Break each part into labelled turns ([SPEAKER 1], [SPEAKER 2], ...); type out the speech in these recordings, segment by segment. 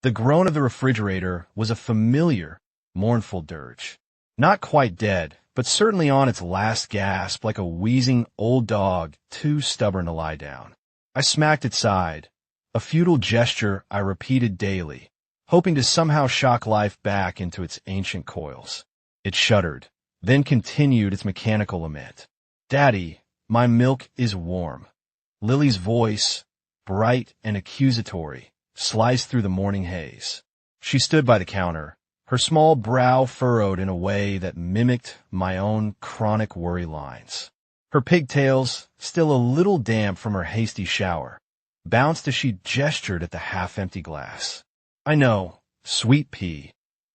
[SPEAKER 1] The groan of the refrigerator was a familiar, mournful dirge. Not quite dead, but certainly on its last gasp like a wheezing old dog too stubborn to lie down. I smacked its side, a futile gesture I repeated daily, hoping to somehow shock life back into its ancient coils. It shuddered, then continued its mechanical lament. "Daddy, my milk is warm." Lily's voice, bright and accusatory, sliced through the morning haze. She stood by the counter, her small brow furrowed in a way that mimicked my own chronic worry lines. Her pigtails, still a little damp from her hasty shower, bounced as she gestured at the half-empty glass. "I know, sweet pea,"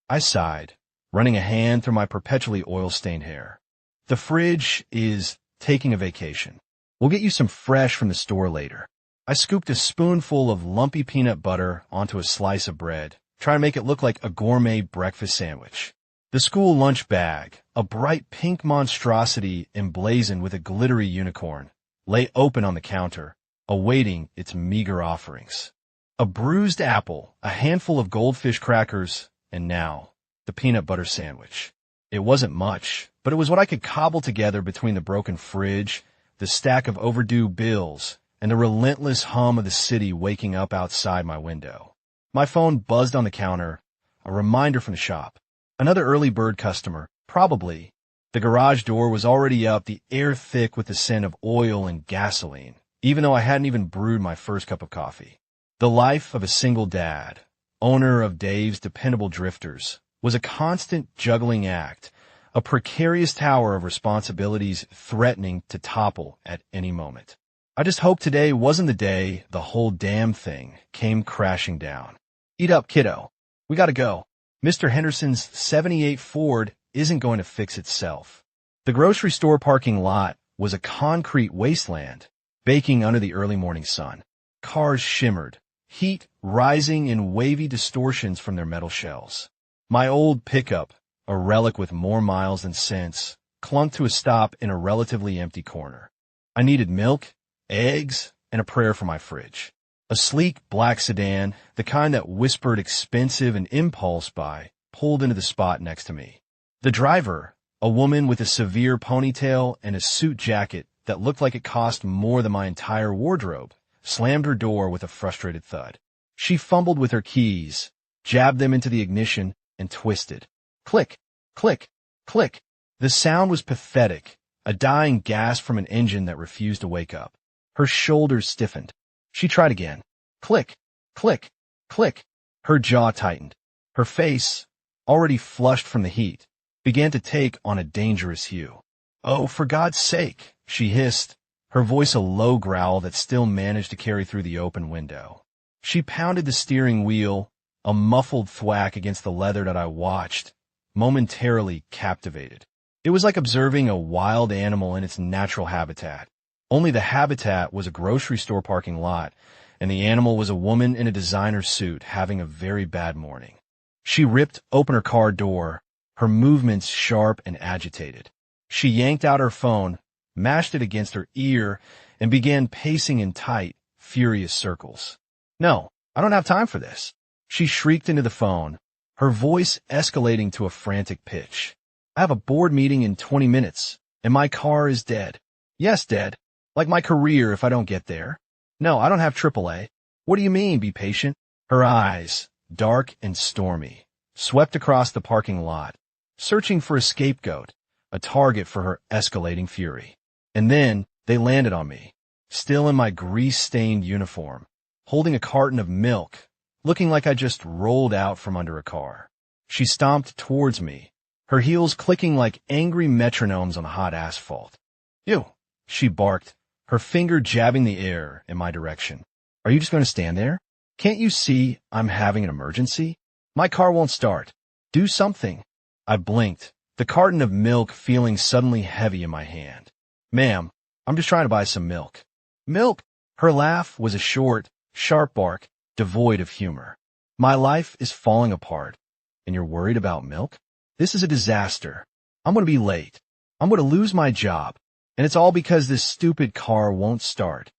[SPEAKER 1] I sighed, running a hand through my perpetually oil-stained hair. "The fridge is taking a vacation. We'll get you some fresh from the store later." I scooped a spoonful of lumpy peanut butter onto a slice of bread, trying to make it look like a gourmet breakfast sandwich. The school lunch bag, a bright pink monstrosity emblazoned with a glittery unicorn, lay open on the counter, awaiting its meager offerings. A bruised apple, a handful of goldfish crackers, and now, the peanut butter sandwich. It wasn't much, but it was what I could cobble together between the broken fridge, the stack of overdue bills, and the relentless hum of the city waking up outside my window. My phone buzzed on the counter, a reminder from the shop. Another early bird customer, probably. The garage door was already up, the air thick with the scent of oil and gasoline, even though I hadn't even brewed my first cup of coffee. The life of a single dad, owner of Dave's dependable drifters, was a constant juggling act, a precarious tower of responsibilities threatening to topple at any moment. I just hoped today wasn't the day the whole damn thing came crashing down. "Eat up, kiddo. We gotta go. Mr. Henderson's '78 Ford isn't going to fix itself." The grocery store parking lot was a concrete wasteland, baking under the early morning sun. Cars shimmered, heat rising in wavy distortions from their metal shells. My old pickup, a relic with more miles than sense, clung to a stop in a relatively empty corner. I needed milk, eggs, and a prayer for my fridge. A sleek black sedan, the kind that whispered expensive and impulse buy, pulled into the spot next to me. The driver, a woman with a severe ponytail and a suit jacket that looked like it cost more than my entire wardrobe, slammed her door with a frustrated thud. She fumbled with her keys, jabbed them into the ignition, and twisted. Click, click, click. The sound was pathetic, a dying gasp from an engine that refused to wake up. Her shoulders stiffened. She tried again. Click, click, click. Her jaw tightened. Her face, already flushed from the heat, began to take on a dangerous hue. "Oh, for God's sake," she hissed, her voice a low growl that still managed to carry through the open window. She pounded the steering wheel, a muffled thwack against the leather that I watched, momentarily captivated. It was like observing a wild animal in its natural habitat. Only the habitat was a grocery store parking lot, and the animal was a woman in a designer suit having a very bad morning. She ripped open her car door, her movements sharp and agitated. She yanked out her phone, mashed it against her ear, and began pacing in tight, furious circles. "No, I don't have time for this," she shrieked into the phone, her voice escalating to a frantic pitch. "I have a board meeting in 20 minutes, and my car is dead. Yes, dead. Like my career if I don't get there. No, I don't have AAA. What do you mean, be patient?" Her eyes, dark and stormy, swept across the parking lot, searching for a scapegoat, a target for her escalating fury. And then they landed on me, still in my grease-stained uniform, holding a carton of milk, looking like I just rolled out from under a car. She stomped towards me, her heels clicking like angry metronomes on hot asphalt. "You," she barked, her finger jabbing the air in my direction. "Are you just going to stand there? Can't you see I'm having an emergency? My car won't start. Do something." I blinked, the carton of milk feeling suddenly heavy in my hand. "Ma'am, I'm just trying to buy some milk." "Milk?" Her laugh was a short, sharp bark, devoid of humor. "My life is falling apart, and you're worried about milk? This is a disaster. I'm going to be late. I'm going to lose my job. And it's all because this stupid car won't start."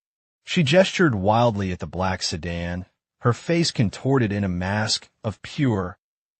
[SPEAKER 1] She gestured wildly at the black sedan, her face contorted in a mask of pure,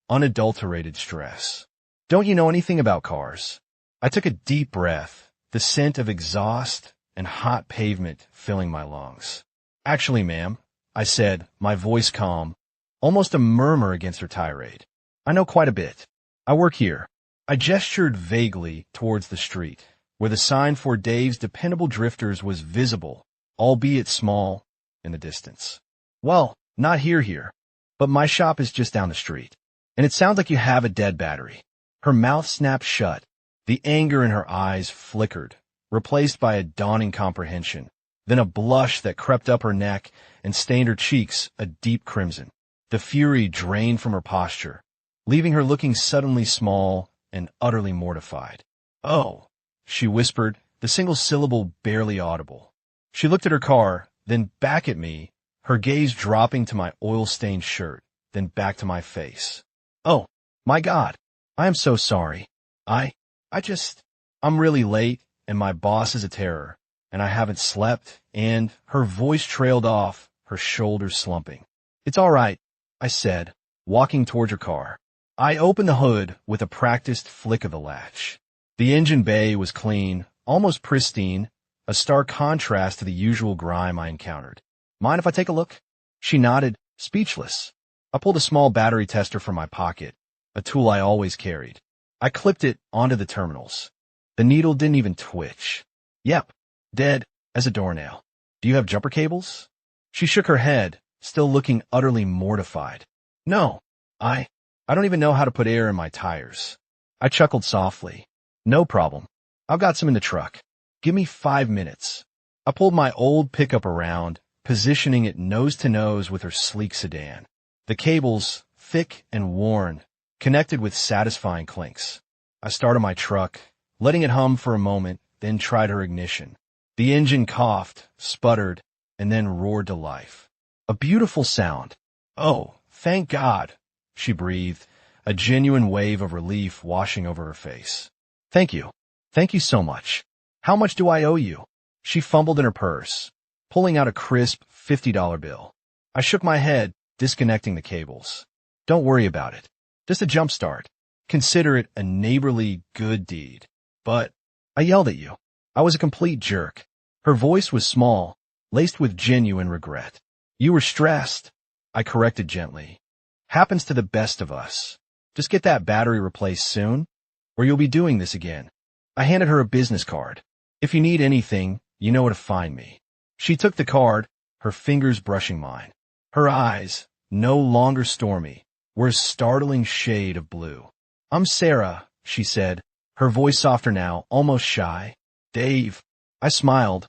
[SPEAKER 1] unadulterated stress. "Don't you know anything about cars?" I took a deep breath, the scent of exhaust and hot pavement filling my lungs. "Actually, ma'am," I said, my voice calm, almost a murmur against her tirade. "I know quite a bit. I work here." I gestured vaguely towards the street, where the sign for Dave's Dependable Drifters was visible, albeit small, in the distance. "Well, not here, but my shop is just down the street. And it sounds like you have a dead battery." Her mouth snapped shut. The anger in her eyes flickered, replaced by a dawning comprehension, then a blush that crept up her neck and stained her cheeks a deep crimson. The fury drained from her posture, leaving her looking suddenly small and utterly mortified. "Oh," she whispered, the single syllable barely audible. She looked at her car, then back at me, her gaze dropping to my oil-stained shirt, then back to my face. "Oh, my God, I am so sorry. I'm really late, and my boss is a terror, and I haven't slept," and her voice trailed off, her shoulders slumping. "It's all right," I said, walking towards her car. I opened the hood with a practiced flick of the latch. The engine bay was clean, almost pristine, a stark contrast to the usual grime I encountered. "Mind if I take a look?" She nodded, speechless. I pulled a small battery tester from my pocket, a tool I always carried. I clipped it onto the terminals. The needle didn't even twitch. "Yep, dead as a doornail. Do you have jumper cables?" She shook her head, still looking utterly mortified. "No, I don't even know how to put air in my tires." I chuckled softly. "No problem. I've got some in the truck. Give me 5 minutes." I pulled my old pickup around, positioning it nose to nose with her sleek sedan. The cables, thick and worn, connected with satisfying clinks. I started my truck, letting it hum for a moment, then tried her ignition. The engine coughed, sputtered, and then roared to life. A beautiful sound. "Oh, thank God," she breathed, a genuine wave of relief washing over her face. Thank you. Thank you so much. How much do I owe you?" She fumbled in her purse, pulling out a crisp $50 bill. I shook my head, disconnecting the cables. "Don't worry about it. Just a jump start. Consider it a neighborly good deed." "But," I yelled at you. I was a complete jerk. Her voice was small, laced with genuine regret. "You were stressed," I corrected gently. "Happens to the best of us. Just get that battery replaced soon, or you'll be doing this again." I handed her a business card. "If you need anything, you know where to find me." She took the card, her fingers brushing mine. Her eyes, no longer stormy, were a startling shade of blue. "I'm Sarah," she said, her voice softer now, almost shy. "Dave." I smiled,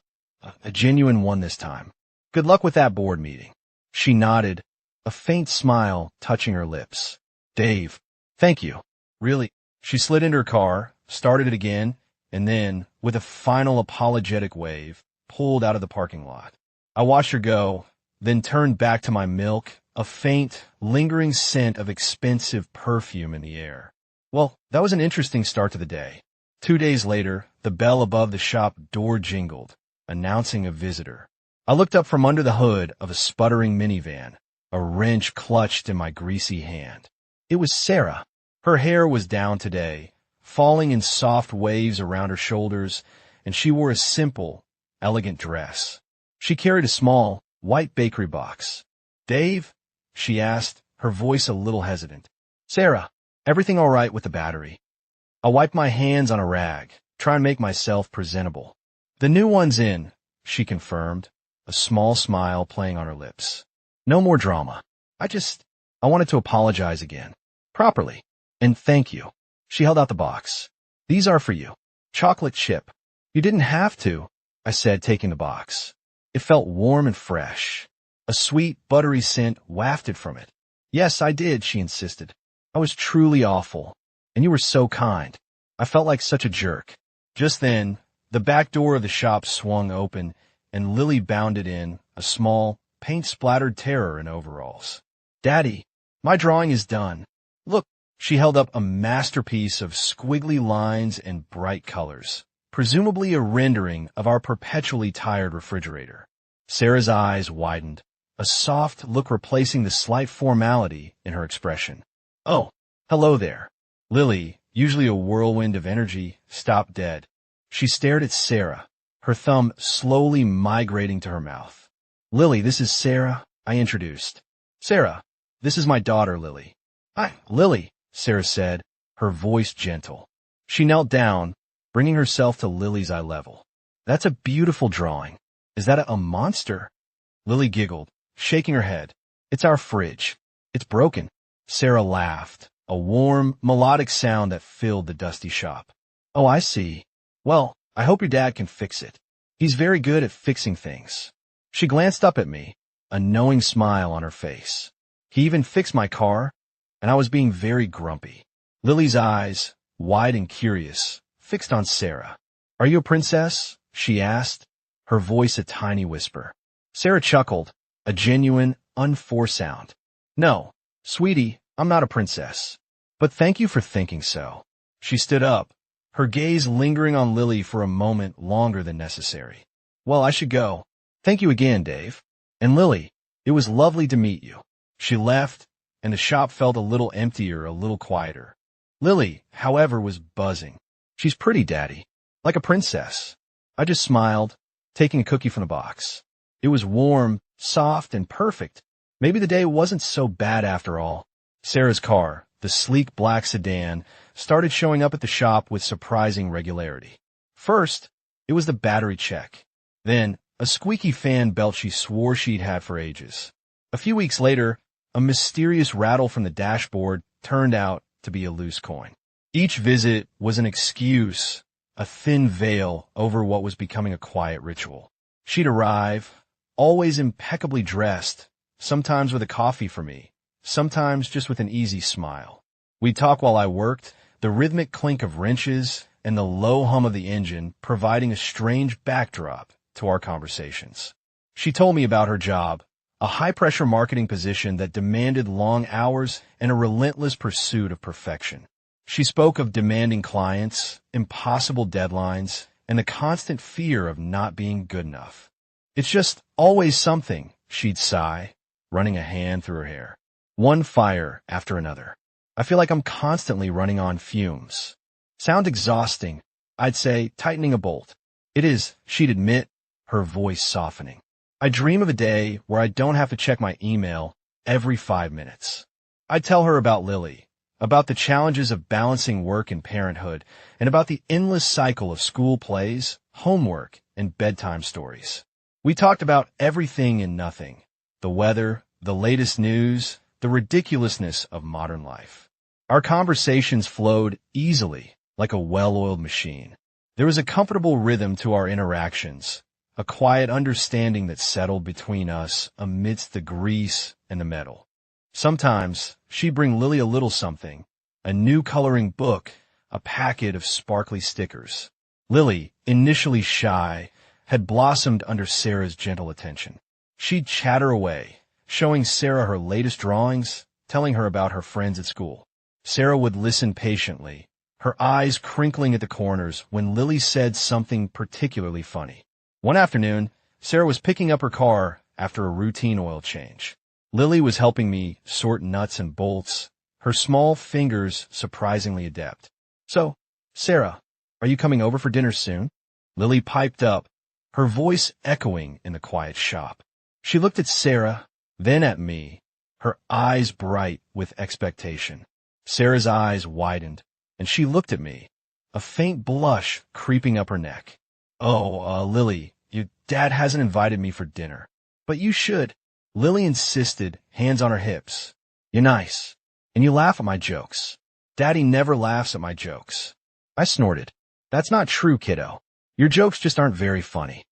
[SPEAKER 1] a genuine one this time. "Good luck with that board meeting." She nodded, a faint smile touching her lips. "Dave, thank you. Really." She slid into her car, started it again, and then, with a final apologetic wave, pulled out of the parking lot. I watched her go, then turned back to my milk, a faint, lingering scent of expensive perfume in the air. Well, that was an interesting start to the day. 2 days later, the bell above the shop door jingled, announcing a visitor. I looked up from under the hood of a sputtering minivan, a wrench clutched in my greasy hand. It was Sarah. Her hair was down today, falling in soft waves around her shoulders, and she wore a simple, elegant dress. She carried a small, white bakery box. "Dave?" she asked, her voice a little hesitant. "Sarah, everything all right with the battery?" I wiped my hands on a rag, trying to make myself presentable. "The new one's in," she confirmed, a small smile playing on her lips. "No more drama. I wanted to apologize again. Properly. And thank you." She held out the box. "These are for you. Chocolate chip." "You didn't have to," I said, taking the box. It felt warm and fresh. A sweet, buttery scent wafted from it. "Yes, I did," she insisted. "I was truly awful. And you were so kind. I felt like such a jerk." Just then, the back door of the shop swung open, and Lily bounded in, a small, paint-splattered terror in overalls. "Daddy, my drawing is done. Look." She held up a masterpiece of squiggly lines and bright colors, presumably a rendering of our perpetually tired refrigerator. Sarah's eyes widened, a soft look replacing the slight formality in her expression. "Oh, hello there." Lily, usually a whirlwind of energy, stopped dead. She stared at Sarah, her thumb slowly migrating to her mouth. "Lily, this is Sarah," I introduced. "Sarah, this is my daughter, Lily." "Hi, Lily," Sarah said, her voice gentle. She knelt down, bringing herself to Lily's eye level. "That's a beautiful drawing. Is that a monster?" Lily giggled, shaking her head. "It's our fridge. It's broken." Sarah laughed, a warm, melodic sound that filled the dusty shop. "Oh, I see. Well, I hope your dad can fix it. He's very good at fixing things." She glanced up at me, a knowing smile on her face. "He even fixed my car," and I was being very grumpy. Lily's eyes, wide and curious, fixed on Sarah. "Are you a princess?" she asked, her voice a tiny whisper. Sarah chuckled, a genuine, unforced sound. "No, sweetie, I'm not a princess. But thank you for thinking so." She stood up, her gaze lingering on Lily for a moment longer than necessary. "Well, I should go. Thank you again, Dave. And Lily, it was lovely to meet you." She left, and the shop felt a little emptier, a little quieter. Lily, however, was buzzing. "She's pretty, Daddy. Like a princess." I just smiled, taking a cookie from the box. It was warm, soft, and perfect. Maybe the day wasn't so bad after all. Sarah's car, the sleek black sedan, started showing up at the shop with surprising regularity. First, it was the battery check. Then, a squeaky fan belt she swore she'd had for ages. A few weeks later, a mysterious rattle from the dashboard turned out to be a loose coin. Each visit was an excuse, a thin veil over what was becoming a quiet ritual. She'd arrive, always impeccably dressed, sometimes with a coffee for me, sometimes just with an easy smile. We'd talk while I worked, the rhythmic clink of wrenches and the low hum of the engine providing a strange backdrop to our conversations. She told me about her job, a high-pressure marketing position that demanded long hours and a relentless pursuit of perfection. She spoke of demanding clients, impossible deadlines, and the constant fear of not being good enough. "It's just always something," she'd sigh, running a hand through her hair. "One fire after another. I feel like I'm constantly running on fumes." "Sounds exhausting," I'd say, tightening a bolt. "It is," she'd admit, her voice softening. "I dream of a day where I don't have to check my email every 5 minutes." I'd tell her about Lily, about the challenges of balancing work and parenthood, and about the endless cycle of school plays, homework, and bedtime stories. We talked about everything and nothing, the weather, the latest news, the ridiculousness of modern life. Our conversations flowed easily, like a well-oiled machine. There was a comfortable rhythm to our interactions, a quiet understanding that settled between us amidst the grease and the metal. Sometimes she'd bring Lily a little something, a new coloring book, a packet of sparkly stickers. Lily, initially shy, had blossomed under Sarah's gentle attention. She'd chatter away, showing Sarah her latest drawings, telling her about her friends at school. Sarah would listen patiently, her eyes crinkling at the corners when Lily said something particularly funny. One afternoon, Sarah was picking up her car after a routine oil change. Lily was helping me sort nuts and bolts, her small fingers surprisingly adept. "So, Sarah, are you coming over for dinner soon?" Lily piped up, her voice echoing in the quiet shop. She looked at Sarah, then at me, her eyes bright with expectation. Sarah's eyes widened, and she looked at me, a faint blush creeping up her neck. "Oh, Lily, your dad hasn't invited me for dinner. But you should." Lily insisted, hands on her hips. "You're nice, and you laugh at my jokes." "Daddy never laughs at my jokes." I snorted. "That's not true, kiddo. Your jokes just aren't very funny."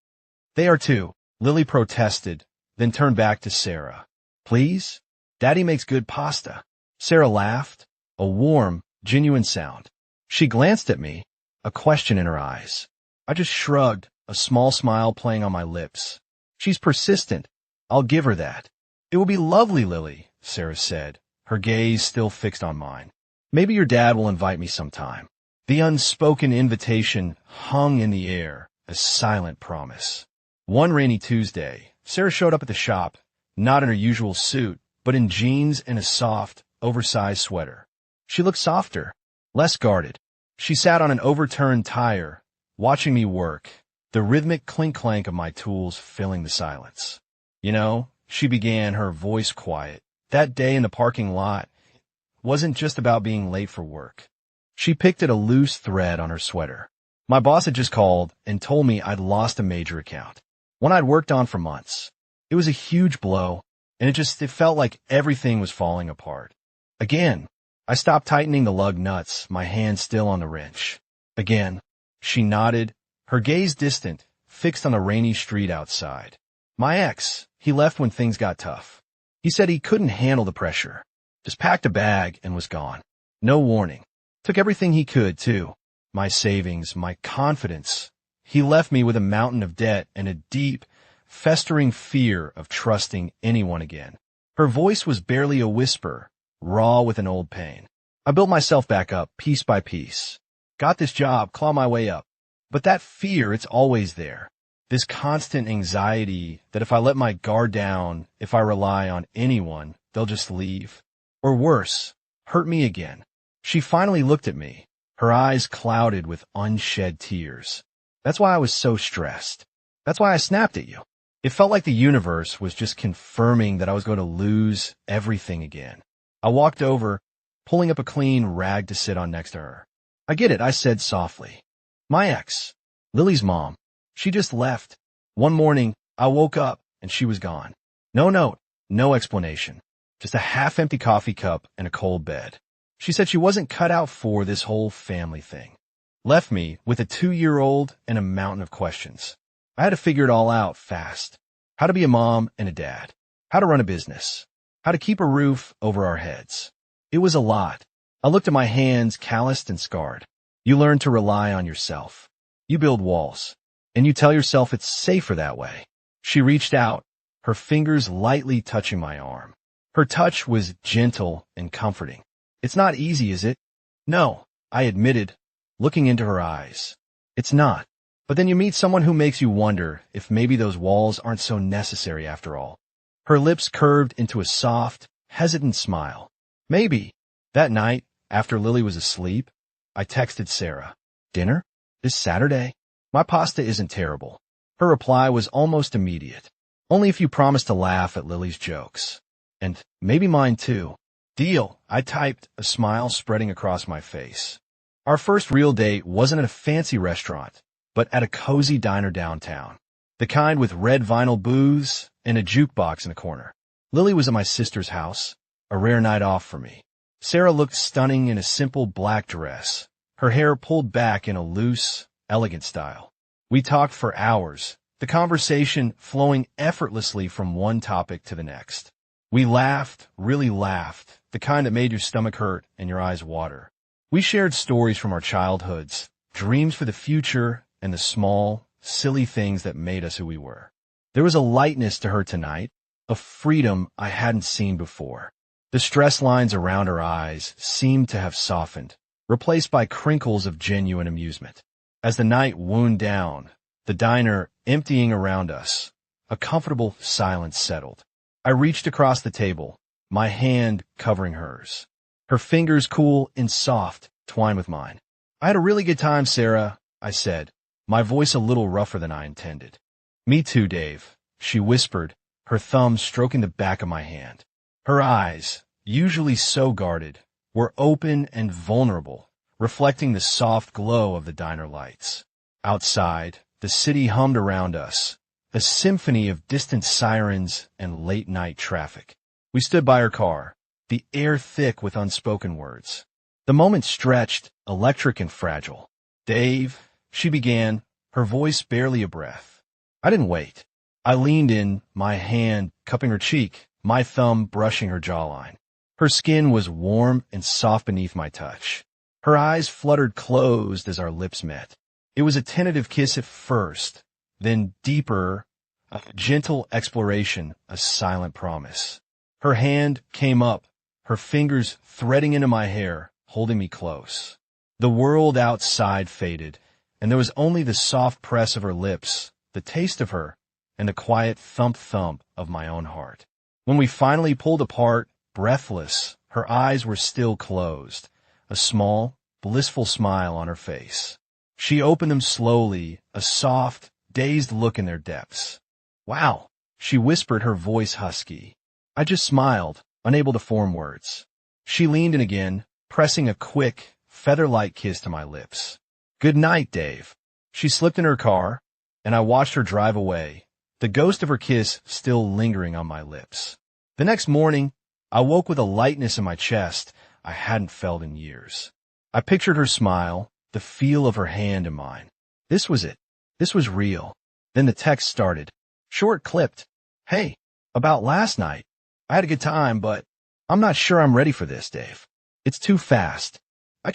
[SPEAKER 1] "They are too," Lily protested, then turned back to Sarah. "Please? Daddy makes good pasta." Sarah laughed, a warm, genuine sound. She glanced at me, a question in her eyes. I just shrugged, a small smile playing on my lips. "She's persistent. I'll give her that." "It will be lovely, Lily," Sarah said, her gaze still fixed on mine. "Maybe your dad will invite me sometime." The unspoken invitation hung in the air, a silent promise. One rainy Tuesday, Sarah showed up at the shop, not in her usual suit, but in jeans and a soft, oversized sweater. She looked softer, less guarded. She sat on an overturned tire, watching me work, the rhythmic clink-clank of my tools filling the silence. You know, she began, her voice quiet. That day in the parking lot wasn't just about being late for work. She picked at a loose thread on her sweater. My boss had just called and told me I'd lost a major account, one I'd worked on for months. It was a huge blow, and it felt like everything was falling apart. Again, I stopped tightening the lug nuts, my hand still on the wrench. Again, she nodded, her gaze distant, fixed on the rainy street outside. My ex, he left when things got tough. He said he couldn't handle the pressure. Just packed a bag and was gone. No warning. Took everything he could, too. My savings, my confidence. He left me with a mountain of debt and a deep, festering fear of trusting anyone again. Her voice was barely a whisper, raw with an old pain. I built myself back up, piece by piece. Got this job, claw my way up. But that fear, it's always there. This constant anxiety that if I let my guard down, if I rely on anyone, they'll just leave. Or worse, hurt me again. She finally looked at me, her eyes clouded with unshed tears. That's why I was so stressed. That's why I snapped at you. It felt like the universe was just confirming that I was going to lose everything again. I walked over, pulling up a clean rag to sit on next to her. I get it, I said softly. My ex, Lily's mom, she just left. One morning, I woke up and she was gone. No note, no explanation. Just a half-empty coffee cup and a cold bed. She said she wasn't cut out for this whole family thing. Left me with a 2-year-old and a mountain of questions. I had to figure it all out fast. How to be a mom and a dad. How to run a business. How to keep a roof over our heads. It was a lot. I looked at my hands, calloused and scarred. You learn to rely on yourself. You build walls. And you tell yourself it's safer that way. She reached out, her fingers lightly touching my arm. Her touch was gentle and comforting. It's not easy, is it? No, I admitted, looking into her eyes. It's not. But then you meet someone who makes you wonder if maybe those walls aren't so necessary after all. Her lips curved into a soft, hesitant smile. Maybe. That night, after Lily was asleep, I texted Sarah. Dinner? This Saturday? My pasta isn't terrible. Her reply was almost immediate. Only if you promise to laugh at Lily's jokes. And maybe mine too. Deal, I typed, a smile spreading across my face. Our first real date wasn't at a fancy restaurant, but at a cozy diner downtown. The kind with red vinyl booths and a jukebox in a corner. Lily was at my sister's house, a rare night off for me. Sarah looked stunning in a simple black dress, her hair pulled back in a loose, elegant style. We talked for hours, the conversation flowing effortlessly from one topic to the next. We laughed, really laughed, the kind that made your stomach hurt and your eyes water. We shared stories from our childhoods, dreams for the future, and the small, silly things that made us who we were. There was a lightness to her tonight, a freedom I hadn't seen before. The stress lines around her eyes seemed to have softened, replaced by crinkles of genuine amusement. As the night wound down, the diner emptying around us, a comfortable silence settled. I reached across the table, my hand covering hers. Her fingers cool and soft, twined with mine. I had a really good time, Sarah, I said, my voice a little rougher than I intended. Me too, Dave, she whispered, her thumb stroking the back of my hand. Her eyes, usually so guarded, were open and vulnerable, reflecting the soft glow of the diner lights. Outside, the city hummed around us, a symphony of distant sirens and late-night traffic. We stood by her car, the air thick with unspoken words. The moment stretched, electric and fragile. Dave, she began, her voice barely a breath. I didn't wait. I leaned in, my hand cupping her cheek, my thumb brushing her jawline. Her skin was warm and soft beneath my touch. Her eyes fluttered closed as our lips met. It was a tentative kiss at first, then deeper, a gentle exploration, a silent promise. Her hand came up, her fingers threading into my hair, holding me close. The world outside faded, and there was only the soft press of her lips, the taste of her, and the quiet thump-thump of my own heart. When we finally pulled apart, breathless, her eyes were still closed, a small, blissful smile on her face. She opened them slowly, a soft, dazed look in their depths. "Wow," she whispered, her voice husky. I just smiled, unable to form words. She leaned in again, pressing a quick, feather-light kiss to my lips. "Good night, Dave." She slipped in her car, and I watched her drive away, the ghost of her kiss still lingering on my lips. The next morning, I woke with a lightness in my chest I hadn't felt in years. I pictured her smile, the feel of her hand in mine. This was it. This was real. Then the text started. Short, clipped. "Hey, about last night. I had a good time, but I'm not sure I'm ready for this, Dave. It's too fast. I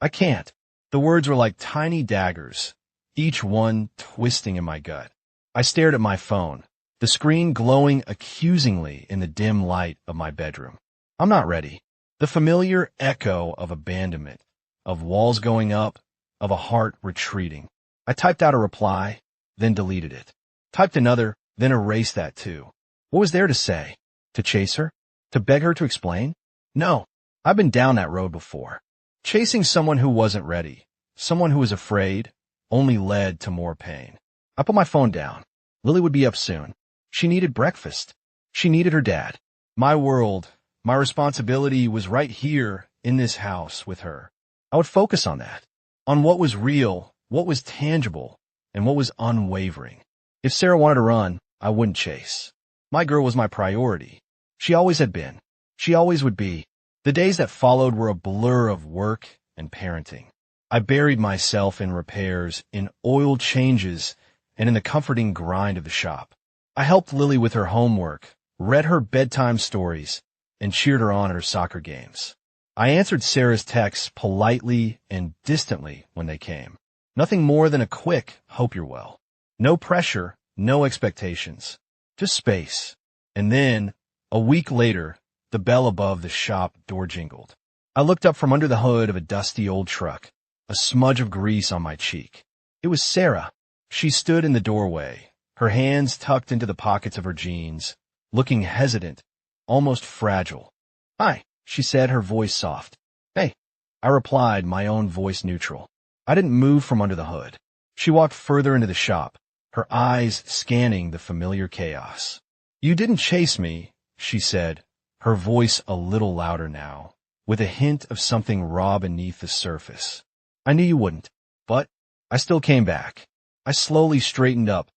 [SPEAKER 1] can't." The words were like tiny daggers, each one twisting in my gut. I stared at my phone, the screen glowing accusingly in the dim light of my bedroom. I'm not ready. The familiar echo of abandonment, of walls going up, of a heart retreating. I typed out a reply, then deleted it. Typed another, then erased that too. What was there to say? To chase her? To beg her to explain? No, I've been down that road before. Chasing someone who wasn't ready, someone who was afraid, only led to more pain. I put my phone down. Lily would be up soon. She needed breakfast. She needed her dad. My world, my responsibility was right here in this house with her. I would focus on that, on what was real, what was tangible, and what was unwavering. If Sarah wanted to run, I wouldn't chase. My girl was my priority. She always had been. She always would be. The days that followed were a blur of work and parenting. I buried myself in repairs, in oil changes, and in the comforting grind of the shop. I helped Lily with her homework, read her bedtime stories, and cheered her on at her soccer games. I answered Sarah's texts politely and distantly when they came. Nothing more than a quick, "Hope you're well." No pressure, no expectations, just space. And then, a week later, the bell above the shop door jingled. I looked up from under the hood of a dusty old truck, a smudge of grease on my cheek. It was Sarah. She stood in the doorway, her hands tucked into the pockets of her jeans, looking hesitant, almost fragile. "Hi," she said, her voice soft. "Hey," I replied, my own voice neutral. I didn't move from under the hood. She walked further into the shop, her eyes scanning the familiar chaos. "You didn't chase me," she said, her voice a little louder now, with a hint of something raw beneath the surface. "I knew you wouldn't, but I still came back." I slowly straightened up,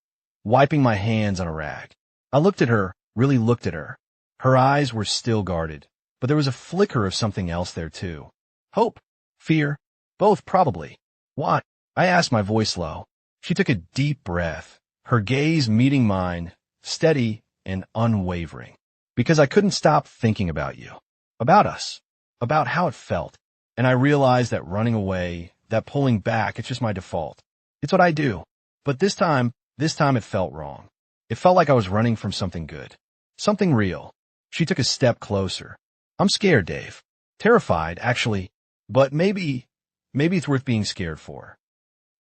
[SPEAKER 1] wiping my hands on a rag. I looked at her, really looked at her. Her eyes were still guarded, but there was a flicker of something else there too. Hope, fear, both probably. "What?" I asked, my voice low. She took a deep breath, her gaze meeting mine, steady and unwavering. "Because I couldn't stop thinking about you, about us, about how it felt. And I realized that running away, that pulling back, it's just my default. It's what I do. But this time it felt wrong. It felt like I was running from something good, something real." She took a step closer. "I'm scared, Dave. Terrified, actually, but maybe it's worth being scared for."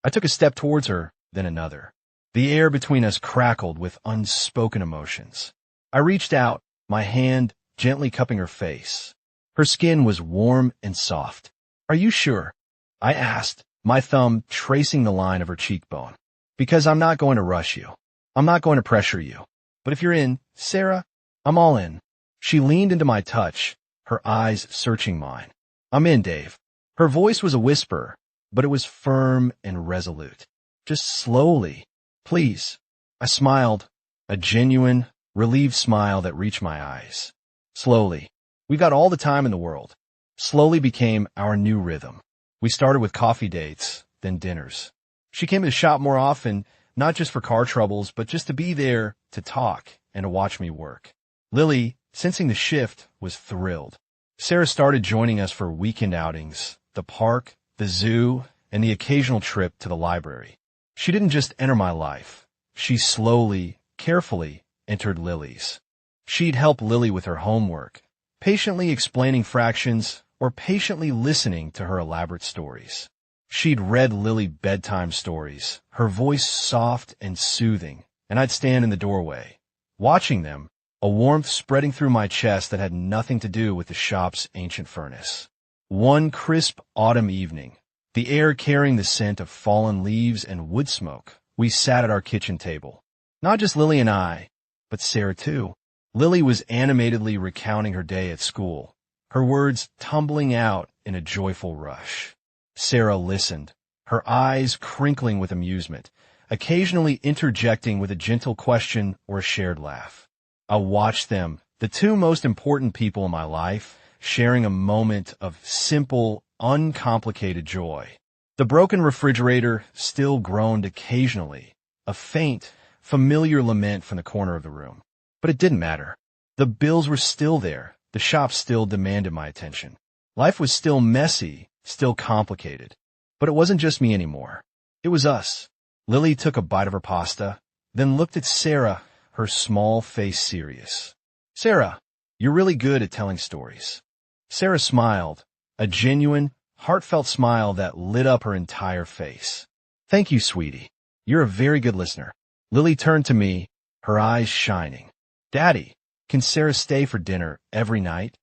[SPEAKER 1] I took a step towards her, then another. The air between us crackled with unspoken emotions. I reached out, my hand gently cupping her face. Her skin was warm and soft. "Are you sure?" I asked, my thumb tracing the line of her cheekbone. "Because I'm not going to rush you. I'm not going to pressure you. But if you're in, Sarah, I'm all in." She leaned into my touch, her eyes searching mine. "I'm in, Dave." Her voice was a whisper, but it was firm and resolute. "Just slowly, please." I smiled, a genuine, relieved smile that reached my eyes. Slowly. We got all the time in the world. Slowly became our new rhythm. We started with coffee dates, then dinners. She came to the shop more often, not just for car troubles, but just to be there, to talk, and to watch me work. Lily, sensing the shift, was thrilled. Sarah started joining us for weekend outings, the park, the zoo, and the occasional trip to the library. She didn't just enter my life. She slowly, carefully entered Lily's. She'd help Lily with her homework, patiently explaining fractions or patiently listening to her elaborate stories. She'd read Lily bedtime stories, her voice soft and soothing, and I'd stand in the doorway, watching them, a warmth spreading through my chest that had nothing to do with the shop's ancient furnace. One crisp autumn evening, the air carrying the scent of fallen leaves and wood smoke, we sat at our kitchen table. Not just Lily and I, but Sarah too. Lily was animatedly recounting her day at school, her words tumbling out in a joyful rush. Sarah listened, her eyes crinkling with amusement, occasionally interjecting with a gentle question or a shared laugh. I watched them, the two most important people in my life, sharing a moment of simple, uncomplicated joy. The broken refrigerator still groaned occasionally, a faint, familiar lament from the corner of the room. But it didn't matter. The bills were still there. The shop still demanded my attention. Life was still messy, still complicated. But it wasn't just me anymore. It was us. Lily took a bite of her pasta, then looked at Sarah, her small face serious. "Sarah, you're really good at telling stories." Sarah smiled, a genuine, heartfelt smile that lit up her entire face. "Thank you, sweetie. You're a very good listener." Lily turned to me, her eyes shining. "Daddy, can Sarah stay for dinner every night?"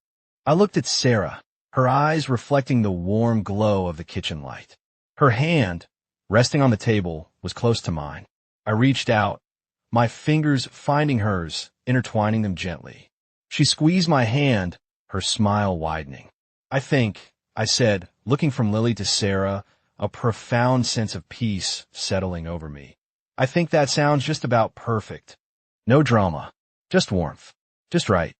[SPEAKER 1] I looked at Sarah, her eyes reflecting the warm glow of the kitchen light. Her hand, resting on the table, was close to mine. I reached out, my fingers finding hers, intertwining them gently. She squeezed my hand, her smile widening. I said, looking from Lily to Sarah, a profound sense of peace settling over me. "I think that sounds just about perfect. No drama, just warmth, just right."